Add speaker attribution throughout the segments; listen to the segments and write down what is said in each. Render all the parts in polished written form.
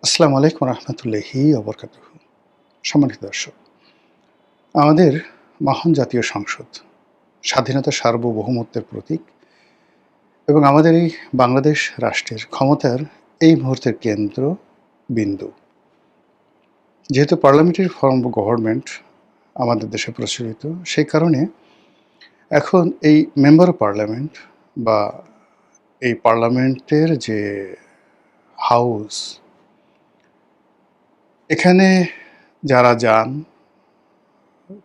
Speaker 1: আসসালামু আলাইকুম রহমতুল্লাহি ওবরকাতুহু। সম্মানিত দর্শক, আমাদের মহান জাতীয় সংসদ স্বাধীনতা সার্বভৌমত্বের প্রতীক এবং আমাদের এই বাংলাদেশ রাষ্ট্রের ক্ষমতার এই মুহূর্তের কেন্দ্র বিন্দু। যেহেতু পার্লামেন্টারি ফর্ম অব গভর্নমেন্ট আমাদের দেশে প্রচলিত, সেই কারণে এখন এই মেম্বার অফ পার্লামেন্ট বা এই পার্লামেন্টের যে হাউস, এখানে যারা যান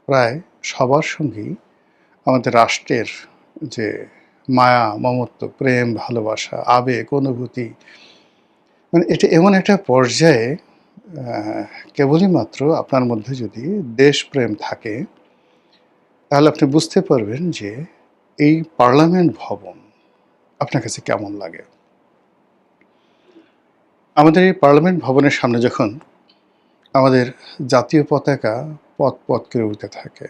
Speaker 1: প্রায় সবার সঙ্গেই আমাদের রাষ্ট্রের যে মায়া, মমত্ব, প্রেম, ভালোবাসা, আবেগ, অনুভূতি, মানে এটা এমন একটা পর্যায়ে কেবলই মাত্র আপনার মধ্যে যদি দেশপ্রেম থাকে, তাহলে আপনি বুঝতে পারবেন যে এই পার্লামেন্ট ভবন আপনার কাছে কেমন লাগে। আমাদের এই পার্লামেন্ট ভবনের সামনে যখন আমাদের জাতীয় পতাকা পথ পথ করে উড়তে থাকে,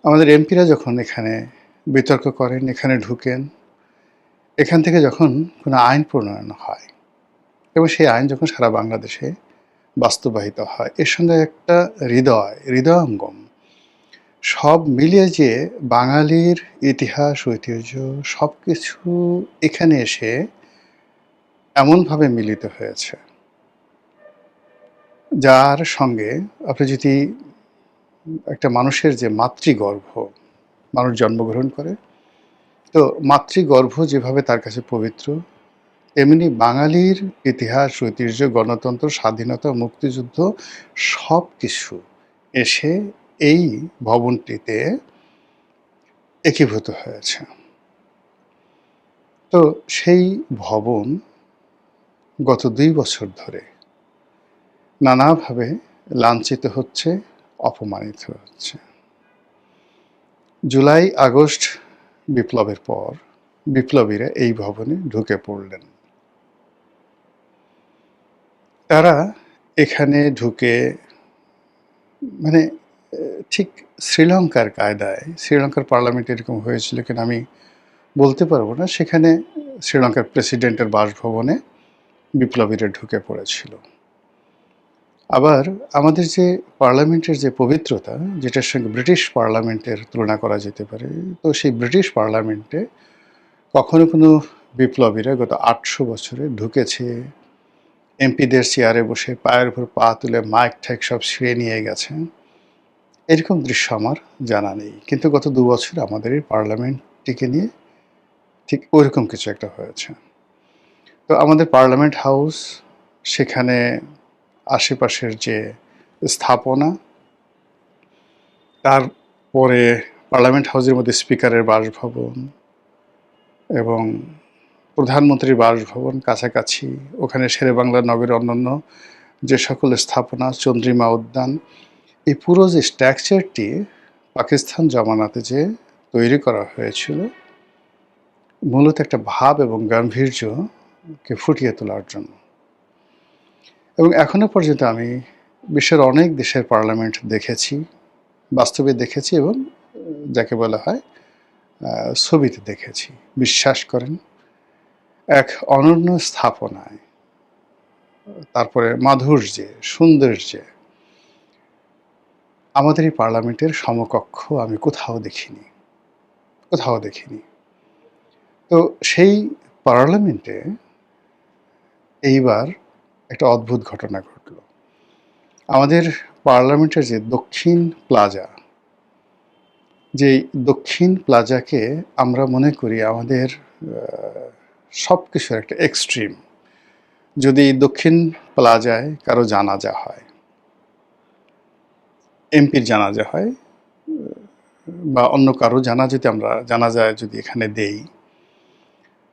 Speaker 1: আমাদের এমপিরা যখন এখানে বিতর্ক করেন, এখানে ঢুকেন, এখান থেকে যখন কোনো আইন প্রণয়ন হয় এবং সেই আইন যখন সারা বাংলাদেশে বাস্তবায়িত হয়, এর সঙ্গে একটা হৃদয়ঙ্গম সব মিলিয়ে যে বাঙালির ইতিহাস, ঐতিহ্য সব কিছু এখানে এসে এমনভাবে মিলিত হয়েছে, যার সঙ্গে আপনি যদি একটা মানুষের যে মাতৃগর্ভ, মানুষ জন্মগ্রহণ করে, তো মাতৃগর্ভ যেভাবে তার কাছে পবিত্র, তেমনি বাঙালির ইতিহাস, ঐতিহ্য, গণতন্ত্র, স্বাধীনতা, মুক্তিযুদ্ধ সব কিছু এসে এই ভবনটিতে একীভূত হয়েছে। তো সেই ভবন গত ২ বছর ধরে নানাভাবে লাঞ্ছিত হচ্ছে, অপমানিত হচ্ছে। জুলাই আগস্ট বিপ্লবের পর বিপ্লবীরা এই ভবনে ঢুকে পড়লেন। তারা এখানে ঢুকে মানে ঠিক শ্রীলঙ্কার কায়দায়, শ্রীলঙ্কার পার্লামেন্টে এরকম হয়েছিল কিনা আমি বলতে পারবো না, সেখানে শ্রীলঙ্কার প্রেসিডেন্টের বাসভবনে বিপ্লবীরা ঢুকে পড়েছিল। আবার আমাদের যে পার্লামেন্টের যে পবিত্রতা, যেটার সঙ্গে ব্রিটিশ পার্লামেন্টের তুলনা করা যেতে পারে, তো সেই ব্রিটিশ পার্লামেন্টে কখনো কোনো বিপ্লবীরা গত ৮০০ বছরে ঢুকেছে, এমপিদের চেয়ারে বসে পায়ের উপর পা তুলে মাইক ঠাইক সব ছিঁড়ে নিয়ে গেছে, এরকম দৃশ্য আমার জানা নেই। কিন্তু গত ২ বছর আমাদের এই পার্লামেন্টটিকে নিয়ে ঠিক ওইরকম কিছু একটা হয়েছে। তো আমাদের পার্লামেন্ট হাউস, সেখানে আশেপাশের যে স্থাপনা, তারপরে পার্লামেন্ট হাউসের মধ্যে স্পিকারের বাসভবন এবং প্রধানমন্ত্রীর বাসভবন কাছাকাছি, ওখানে শেরেবাংলা নগরের অন্যান্য যে সকল স্থাপনা, চন্দ্রিমা উদ্যান, এই পুরো যে স্ট্রাকচারটি পাকিস্তান জমানাতে যে তৈরি করা হয়েছিল, মূলত একটা ভাব এবং গাম্ভীর্যকে ফুটিয়ে তোলার জন্য। এবং এখনো পর্যন্ত আমি বিশ্বের অনেক দেশের পার্লামেন্ট দেখেছি, বাস্তবে দেখেছি এবং যাকে বলা হয় ছবিতে দেখেছি। বিশ্বাস করেন, এক অনন্য স্থাপনায়, তারপরে মাধুর্যে, সৌন্দর্যে আমাদের এই পার্লামেন্টের সমকক্ষ আমি কোথাও দেখিনি, কোথাও দেখিনি। তো সেই পার্লামেন্টে এইবার একটা অদ্ভুত ঘটনা ঘটল। আমাদের পার্লামেন্টের যে দক্ষিণ প্লাজা, যেই দক্ষিণ প্লাজাকে আমরা মনে করি আমাদের সব কিছুর একটা এক্সট্রিম। যদি দক্ষিণ প্লাজায় কারো জানাজা হয়, এমপির জানাজা হয় বা অন্য কারো জানাজাতে আমরা জানাজায় যদি এখানে দেই,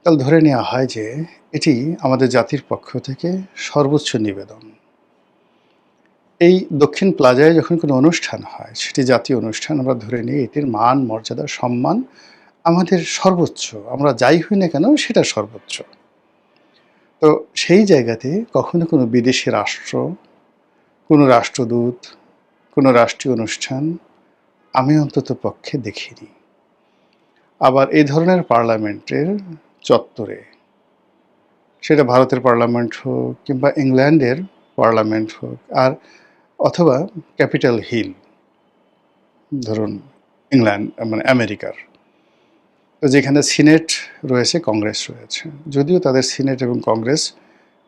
Speaker 1: তাহলে ধরে নেওয়া হয় যে এটি আমাদের জাতির পক্ষ থেকে সর্বোচ্চ নিবেদন। এই দক্ষিণ প্লাজায় যখন কোনো অনুষ্ঠান হয়, সেটি জাতীয় অনুষ্ঠান, আমরা ধরে নিই এটির মান, মর্যাদা, সম্মান আমাদের সর্বোচ্চ। আমরা যাই হই না কেন সেটা সর্বোচ্চ। তো সেই জায়গাতে কখনো কোনো বিদেশি রাষ্ট্র, কোনো রাষ্ট্রদূত, কোনো রাষ্ট্রীয় অনুষ্ঠান আমি অন্তত পক্ষে দেখিনি। আবার এই ধরনের পার্লামেন্টের চত্বরে সেটা ভারতের পার্লামেন্ট হোক কিংবা ইংল্যান্ডের পার্লামেন্ট হোক, আর অথবা ক্যাপিটাল হিল, ধরুন ইংল্যান্ড মানে আমেরিকার, তো যেখানে সিনেট রয়েছে, কংগ্রেস রয়েছে, যদিও তাদের সিনেট এবং কংগ্রেস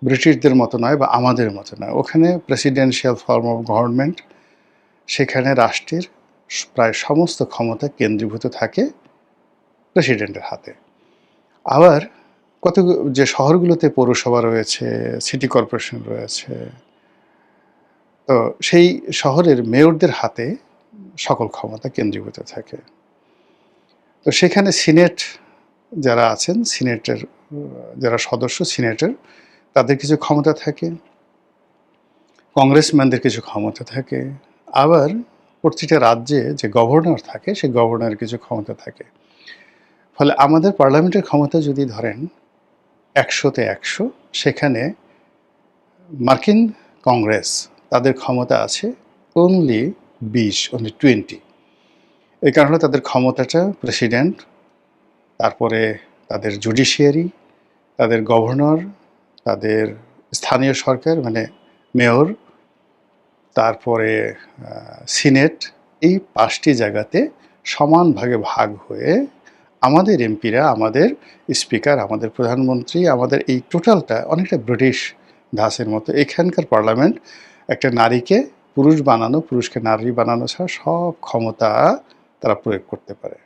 Speaker 1: ব্রিটিশদের মতো নয় বা আমাদের মতো নয়, ওখানে প্রেসিডেন্সিয়াল ফর্ম অফ গভর্নমেন্ট, সেখানে রাষ্ট্রের প্রায় সমস্ত ক্ষমতা কেন্দ্রীভূত থাকে প্রেসিডেন্টের হাতে। আবার কত যে শহরগুলোতে পৌরসভা রয়েছে, সিটি কর্পোরেশন রয়েছে, তো সেই শহরের মেয়রদের হাতে সকল ক্ষমতা কেন্দ্রীভূত থাকে। তো সেখানে সিনেট যারা আছেন, সিনেটের যারা সদস্য সিনেটের, তাদের কিছু ক্ষমতা থাকে, কংগ্রেসম্যানদের কিছু ক্ষমতা থাকে, আবার প্রতিটা রাজ্যে যে গভর্নর থাকে সেই গভর্নরের কিছু ক্ষমতা থাকে। ফলে আমাদের পার্লামেন্টের ক্ষমতা যদি ধরেন 100-তে 100, সেখানে মার্কিন কংগ্রেস তাদের ক্ষমতা আছে অনলি 20, এই কারণে তাদের ক্ষমতাটা প্রেসিডেন্ট, তারপরে তাদের জুডিশিয়ারি, তাদের গভর্নর, তাদের স্থানীয় সরকার মানে মেয়র, তারপরে সিনেট, এই 5টি জায়গাতে সমান ভাগে ভাগ হয়ে আমাদের এমপিরা, আমাদের স্পিকার, আমাদের প্রধানমন্ত্রী, আমাদের এই টোটালটা অনেকটা ব্রিটিশ ধাঁচের মতো। এখানকার পার্লামেন্ট একটা নারীকে পুরুষ বানানো, পুরুষকে নারী বানানো ছাড়া সব ক্ষমতা তারা প্রয়োগ করতে পারে।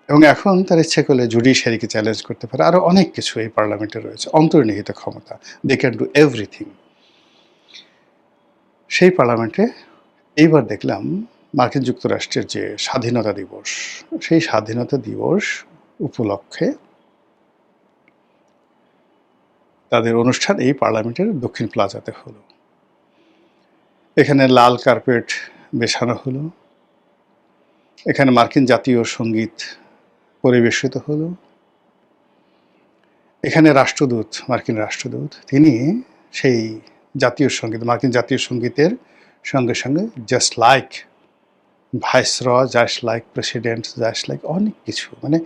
Speaker 1: এবং এখন তার ইচ্ছে করলে জুডিশিয়ারিকে চ্যালেঞ্জ করতে পারে, আরও অনেক কিছু এই পার্লামেন্টে রয়েছে, অন্তর্নিহিত ক্ষমতা, দে ক্যান ডু এভরিথিং। সেই পার্লামেন্টে এইবার দেখলাম মার্কিন যুক্তরাষ্ট্রের যে স্বাধীনতা দিবস, সেই স্বাধীনতা দিবস উপলক্ষে তাদের অনুষ্ঠান এই পার্লামেন্টের দক্ষিণ প্লাজাতে হলো। এখানে লাল কার্পেট বেছানো হলো, এখানে মার্কিন জাতীয় সঙ্গীত পরিবেশিত হলো, এখানে রাষ্ট্রদূত, মার্কিন রাষ্ট্রদূত, তিনি সেই জাতীয় সঙ্গীত, মার্কিন জাতীয় সঙ্গীতের সঙ্গে সঙ্গে just like viceroy, just like president, just like অনেক কিছু, মানে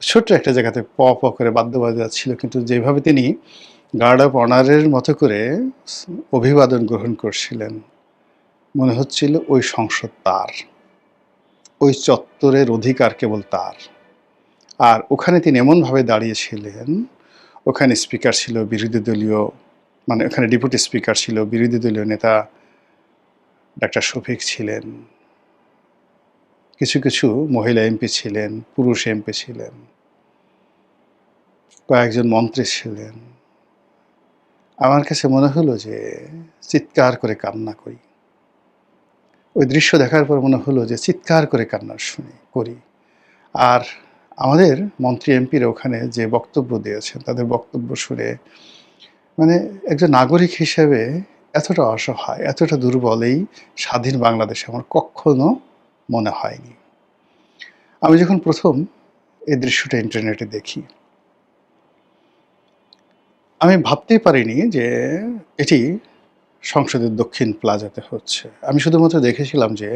Speaker 1: ছোট্ট একটা জায়গাতে প প করে বাদ্য বাজাচ্ছিল, কিন্তু যেভাবে তিনি গার্ড অফ অনারের মতো করে অভিবাদন গ্রহণ করছিলেন, মনে হচ্ছিল ওই সংসদ তার, ওই চত্বরের অধিকার কেবল তার। আর ওখানে তিনি এমনভাবে দাঁড়িয়েছিলেন, ওখানে স্পিকার ছিল বিরোধী দলীয়, মানে ওখানে ডেপুটি স্পিকার ছিল বিরোধী দলীয় নেতা ডাক্তার শফিক ছিলেন, কিছু কিছু মহিলা এমপি ছিলেন, পুরুষ এমপি ছিলেন, কয়েকজন মন্ত্রী ছিলেন। আমার কাছে মনে হলো যে চিৎকার করে কান্না করি। ওই দৃশ্য দেখার পর মনে হলো যে চিৎকার করে কান্না করি। আর আমাদের মন্ত্রী এমপিরা ওখানে যে বক্তব্য দিয়েছেন, তাদের বক্তব্য শুনে মানে একজন নাগরিক হিসেবে এতটা অসহায়, এতটা দুর্বল এই স্বাধীন বাংলাদেশে আমার কখনো মনে হয়নি। আমি যখন প্রথম এই দৃশ্যটা ইন্টারনেটে দেখি, আমি ভাবতেই পারিনি যে এটি সংসদের দক্ষিণ প্লাজাতে হচ্ছে। আমি শুধুমাত্র দেখেছিলাম যে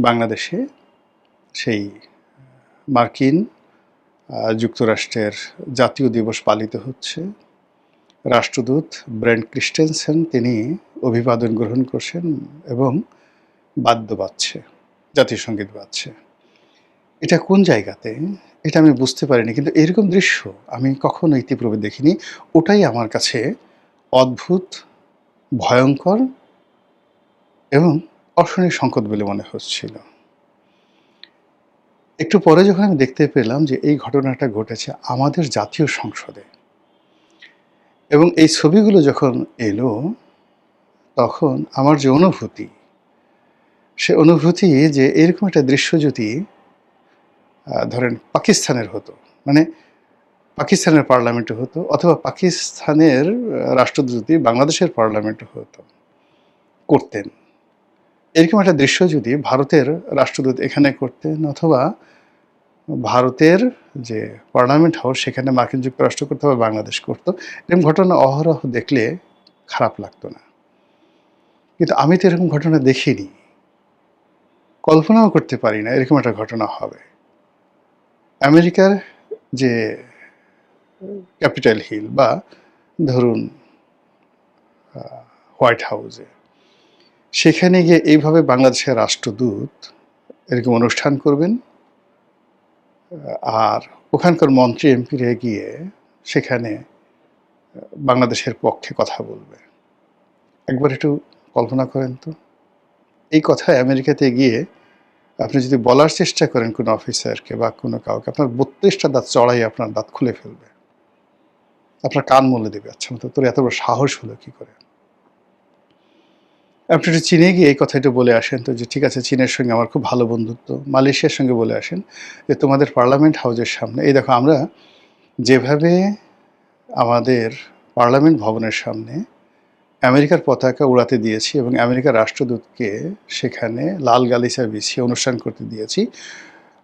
Speaker 1: বাংলাদেশে সেই মার্কিন যুক্তরাষ্ট্রের জাতীয় দিবস পালিত হচ্ছে, রাষ্ট্রদূত ব্রেন্ট ক্রিস্টেনসেন তিনি অভিবাদন গ্রহণ করছেন এবং বাদ্য বাজছে, জাতীয় সঙ্গীত বাজছে। এটা কোন জায়গাতে এটা আমি বুঝতে পারিনি, কিন্তু এরকম দৃশ্য আমি কখনো ইতিপূর্বে দেখিনি। ওটাই আমার কাছে অদ্ভুত, ভয়ঙ্কর এবং অশনি সংকেত বলে মনে হচ্ছিল। একটু পরে যখন আমি দেখতে পেলাম যে এই ঘটনাটা ঘটেছে আমাদের জাতীয় সংসদে, এবং এই ছবিগুলো যখন এলো, তখন আমার যে অনুভূতি, সে অনুভূতি যে এরকম একটা দৃশ্য যদি ধরেন পাকিস্তানের হতো, মানে পাকিস্তানের পার্লামেন্টে হতো, অথবা পাকিস্তানের রাষ্ট্রদূত যদি বাংলাদেশের পার্লামেন্টে হতো, করতেন, এরকম একটা দৃশ্য যদি ভারতের রাষ্ট্রদূত এখানে করতেন, অথবা ভারতের যে পার্লামেন্ট হাউস সেখানে মার্কিন যুক্তরাষ্ট্র করতো বা বাংলাদেশ করতো, এরকম ঘটনা অহরহ দেখলে খারাপ লাগতো না। কিন্তু আমি তো এরকম ঘটনা দেখিনি, কল্পনাও করতে পারি না এরকম একটা ঘটনা হবে। আমেরিকার যে ক্যাপিটাল হিল বা ধরুন হোয়াইট হাউসে, সেখানে গিয়ে এইভাবে বাংলাদেশের রাষ্ট্রদূত এরকম অনুষ্ঠান করবেন, আর ওখানকার মন্ত্রী এমপিরা গিয়ে সেখানে বাংলাদেশের পক্ষে কথা বলবে। একবার একটু কল্পনা করেন তো, এই কথা আমেরিকাতে গিয়ে আপনি যদি বলার চেষ্টা করেন কোনো অফিসারকে বা কোনো কাউকে, আপনার 32টা দাঁত চড়াই আপনার দাঁত খুলে ফেলবে, আপনার কান মলে দেবে। আচ্ছা মতো তোর এত বড় সাহস হলো কি করে? আপনি একটু চীনে গিয়ে এই কথাটা বলে আসেন তো, যে ঠিক আছে চীনের সঙ্গে আমার খুব ভালো বন্ধুত্ব, মালয়েশিয়ার সঙ্গে বলে আসেন যে তোমাদের পার্লামেন্ট হাউসের সামনে এই দেখো আমরা যেভাবে আমাদের পার্লামেন্ট ভবনের সামনে আমেরিকার পতাকা উড়াতে দিয়েছি এবং আমেরিকার রাষ্ট্রদূতকে সেখানে লাল গালিচা বিছিয়ে অনুষ্ঠান করতে দিয়েছি,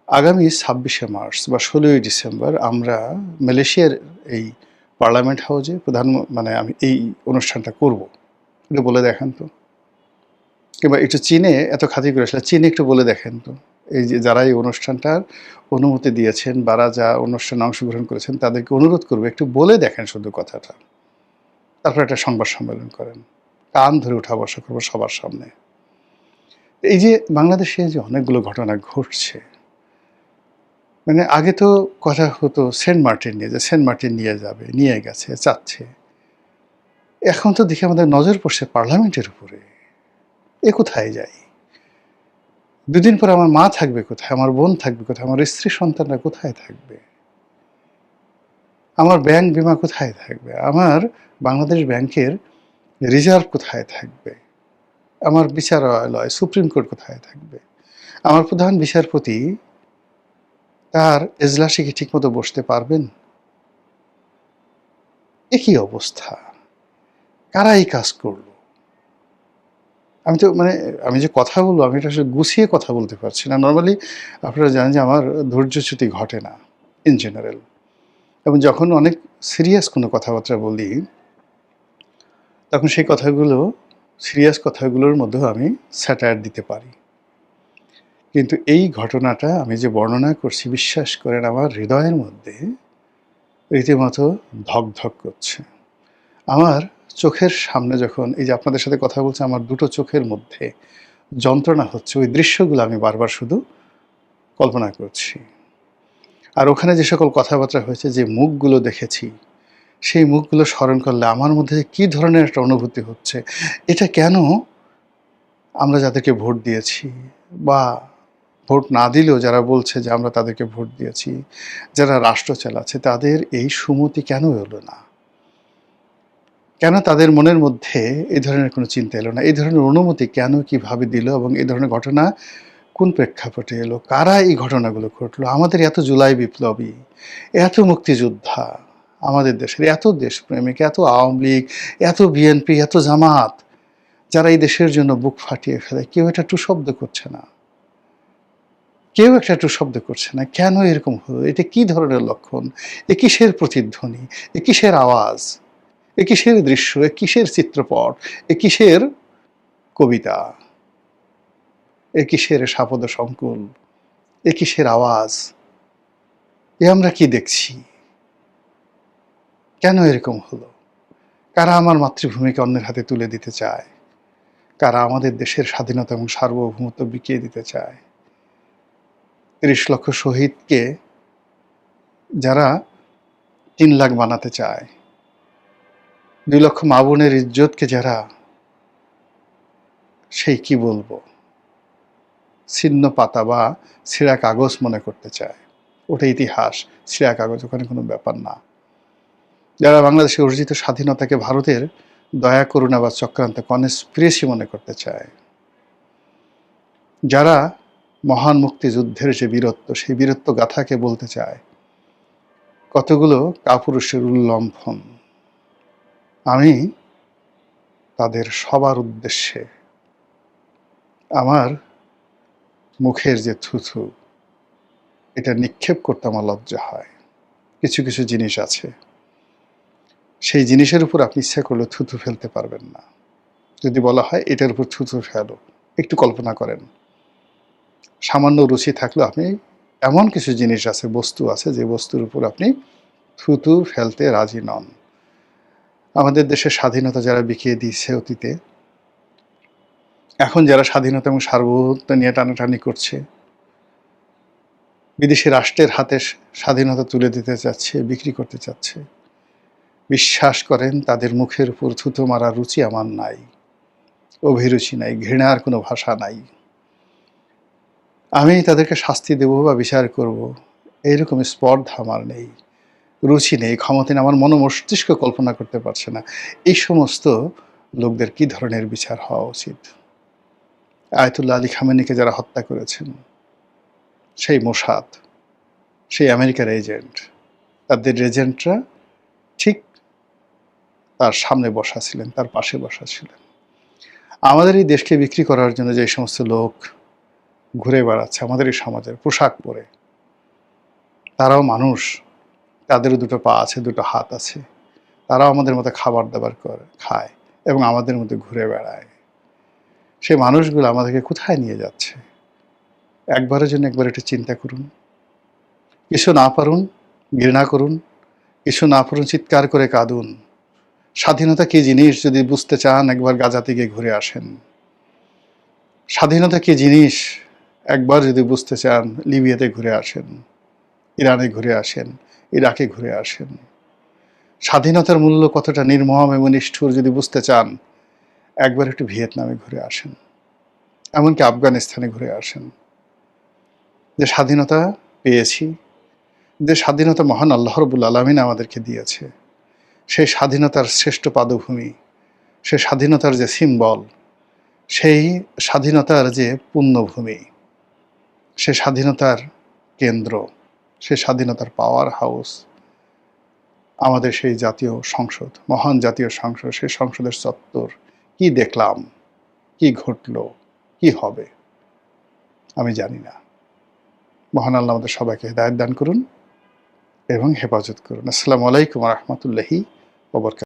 Speaker 1: আগামী 26শে মার্চ বা 16ই ডিসেম্বর আমরা মালয়েশিয়ার এই পার্লামেন্ট হাউসে মানে আমি এই অনুষ্ঠানটা করব, এটা বলে দেখেন তো। কিংবা একটু চীনে এত খাতির করে আসলে চীনে একটু বলে দেখেন তো, এই যে যারা এই অনুষ্ঠানটার অনুমতি দিয়েছেন বা যা অনুষ্ঠানে অংশগ্রহণ করেছেন তাদেরকে অনুরোধ করবো একটু বলে দেখেন শুধু কথাটা, তারপর একটা সংবাদ সম্মেলন করেন, কান ধরে উঠা বসা করবো সবার সামনে। এই যে বাংলাদেশে যে অনেকগুলো ঘটনা ঘটছে, মানে আগে তো কথা হতো সেন্ট মার্টিন নিয়ে, যে সেন্ট মার্টিন নিয়ে যাবে, নিয়ে গেছে, চাচ্ছে। এখন তো দেখি আমাদের নজর পড়ছে পার্লামেন্টের উপরে। এ কোথায় যাই? দুদিন পর আমার মা থাকবে কোথায়, আমার বোন থাকবে কোথায়, আমার স্ত্রী সন্তানরা কোথায় থাকবে, আমার ব্যাংক বিমা কোথায় থাকবে, আমার বাংলাদেশ ব্যাংকের রিজার্ভ কোথায় থাকবে, আমার বিচারালয় সুপ্রিম কোর্ট কোথায় থাকবে, আমার প্রধান বিচারপতি তার এজলাসে কি ঠিকমতো বসতে পারবেন? একই অবস্থা। কারা এই কাজ করলো? আমি তো মানে আমি যে কথা বলবো, আমি এটা আসলে গুছিয়ে কথা বলতে পারছি না। নর্মালি আপনারা জানেন যে আমার ধৈর্যচ্যুতি ঘটে না ইন জেনারেল, এবং যখন অনেক সিরিয়াস কোনো কথাবার্তা বলি তখন সেই কথাগুলো, সিরিয়াস কথাগুলোর মধ্যেও আমি স্যাটায়ার দিতে পারি। কিন্তু এই ঘটনাটা আমি যে বর্ণনা করছি, বিশ্বাস করেন আমার হৃদয়ের মধ্যে রীতিমতো ধক ধক করছে। আমার চোখের সামনে যখন এই যে আপনাদের সাথে কথা বলছি, আমার দুটো চোখের মধ্যে যন্ত্রণা হচ্ছে, ওই দৃশ্যগুলো আমি বারবার শুধু কল্পনা করছি। আর ওখানে যে সকল কথাবার্তা হয়েছে, যে মুখগুলো দেখেছি, সেই মুখগুলো স্মরণ করলে আমার মধ্যে কী ধরনের একটা অনুভূতি হচ্ছে। এটা কেন আমরা যাদেরকে ভোট দিয়েছি, বা ভোট না দিলেও যারা বলছে যে আমরা তাদেরকে ভোট দিয়েছি, যারা রাষ্ট্র চালাচ্ছে, তাদের এই সুমতি কেন এলো না? কেন তাদের মনের মধ্যে এই ধরনের কোনো চিন্তা এলো না? এই ধরনের অনুমতি কেন, কিভাবে দিল, এবং এই ধরনের ঘটনা কোন প্রেক্ষাপটে এলো? কারা এই ঘটনাগুলো ঘটলো? আমাদের এত জুলাই বিপ্লবী, এত মুক্তিযোদ্ধা, আমাদের দেশের এত দেশপ্রেমিক, এত আওয়ামী লীগ, এত বিএনপি, এত জামাত, যারা এই দেশের জন্য বুক ফাটিয়ে ফেলে, কেউ এটা টু শব্দ করছে না, কেউ একটা টু শব্দ করছে না। কেন এরকম হলো? এটা কি ধরনের লক্ষণ? এ কিসের প্রতিধ্বনি? এ কিসের আওয়াজ? এ কিসের দৃশ্য? এ কিসের চিত্রপট? এ কিসের কবিতা? এ কিসের সাপদ সংকুল? এ কিসের আওয়াজ? এ আমরা কি দেখছি? কেন এরকম হলো? কারা আমার মাতৃভূমিকে অন্যের হাতে তুলে দিতে চায়? কারা আমাদের দেশের স্বাধীনতা এবং সার্বভৌমত্ব বিকিয়ে দিতে চায়? ৩০ লক্ষ শহীদকে যারা ৩ লাখ বানাতে চায়, ২ লক্ষ মা বোনের ইজ্জতকে যারা সেই কি বলবো, ছিন্ন পাতা বা ছেঁড়া কাগজ মনে করতে চায়। ওটা ইতিহাস, ছেঁড়া কাগজ, ওখানে কোনো ব্যাপার না। যারা বাংলাদেশে অর্জিত স্বাধীনতাকে ভারতের দয়া করুণা বা চক্রান্ত, কনস্পিরেসি মনে করতে চায়, যারা মহান মুক্তিযুদ্ধের যে বীরত্ব, সেই বীরত্ব গাথাকে বলতে চায় কতগুলো কাপুরুষের উল্লম্ফন, আমি তাদের সবার উদ্দেশ্যে আমার মুখের যে থুথু, এটা নিক্ষেপ করতে আমার লজ্জা হয়। কিছু কিছু জিনিস আছে, সেই জিনিসের উপর আপনি ইচ্ছা করলে থুথু ফেলতে পারবেন না। যদি বলা হয় এটার উপর থুথু ফেলো, একটু কল্পনা করেন, সামান্য রুচি থাকলেও আপনি এমন কিছু জিনিস আছে, বস্তু আছে, যে বস্তুর উপর আপনি থুতু ফেলতে রাজি নন। আমাদের দেশের স্বাধীনতা যারা বিকিয়ে দিয়েছে অতীতে, এখন যারা স্বাধীনতা এবং সার্বভৌমত্ব নিয়ে টানাটানি করছে, বিদেশি রাষ্ট্রের হাতে স্বাধীনতা তুলে দিতে চাচ্ছে, বিক্রি করতে চাচ্ছে, বিশ্বাস করেন তাদের মুখের উপর থুতু মারার রুচি আমার নাই, অভিরুচি নাই, ঘৃণার কোনো ভাষা নাই। আমি তাদেরকে শাস্তি দেব বা বিচার করব এইরকম স্পর্ধা আমার নেই, রুচি নেই, ক্ষমতা নেই, আমার মস্তিষ্ক কল্পনা করতে পারছে না এই সমস্ত লোকদের কি ধরনের বিচার হওয়া উচিত। আয়াতুল্লাহ আলী খামেনিকে যারা হত্যা করেছেন, সেই মোসাদ, সেই আমেরিকার এজেন্ট, তাদের এজেন্টরা ঠিক তার সামনে বসা ছিলেন, তার পাশে বসা ছিলেন। আমাদের এই দেশকে বিক্রি করার জন্য যে সমস্ত লোক ঘুরে বেড়াচ্ছে আমাদের এই সমাজের পোশাক পরে, তারাও মানুষ, তাদেরও দুটো পা আছে, দুটো হাত আছে, তারাও আমাদের মতো খাবার দাবার করে খায় এবং আমাদের মধ্যে ঘুরে বেড়ায়। সেই মানুষগুলো আমাদেরকে কোথায় নিয়ে যাচ্ছে একবারের জন্য একবার একটু চিন্তা করুন। কিছু না পারুন ঘৃণা করুন, কিছু না পারুন চিৎকার করে কাঁদুন। স্বাধীনতা কী জিনিস যদি বুঝতে চান একবার গাজা থেকে ঘুরে আসেন। স্বাধীনতা কী জিনিস একবার যদি বুঝতে চান লিবিয়াতে ঘুরে আসেন, ইরানে ঘুরে আসেন, ইরাকে ঘুরে আসেন। স্বাধীনতার মূল্য কতটা নির্মম এবং নিষ্ঠুর যদি বুঝতে চান একবার একটু ভিয়েতনামে ঘুরে আসেন, এমনকি আফগানিস্তানে ঘুরে আসেন। যে স্বাধীনতা পেয়েছি, যে স্বাধীনতা মহান আল্লাহ রাব্বুল আলামিন আমাদেরকে দিয়েছে, সেই স্বাধীনতার শ্রেষ্ঠ পাদভূমি, সেই স্বাধীনতার যে সিম্বল, সেই স্বাধীনতার যে পুণ্যভূমি, সে স্বাধীনতার কেন্দ্র, সে স্বাধীনতার পাওয়ার হাউস আমাদের সেই জাতীয় সংসদ, মহান জাতীয় সংসদ। সেই সংসদের চত্বর কি দেখলাম, কি ঘটল, কি হবে আমি জানি না। মহান আল্লাহ আমাদের সবাইকে হেদায়েত দান করুন এবং হেফাজত করুন। আসসালামু আলাইকুম ওয়া রাহমাতুল্লাহি ওয়া বারাকাতুহু।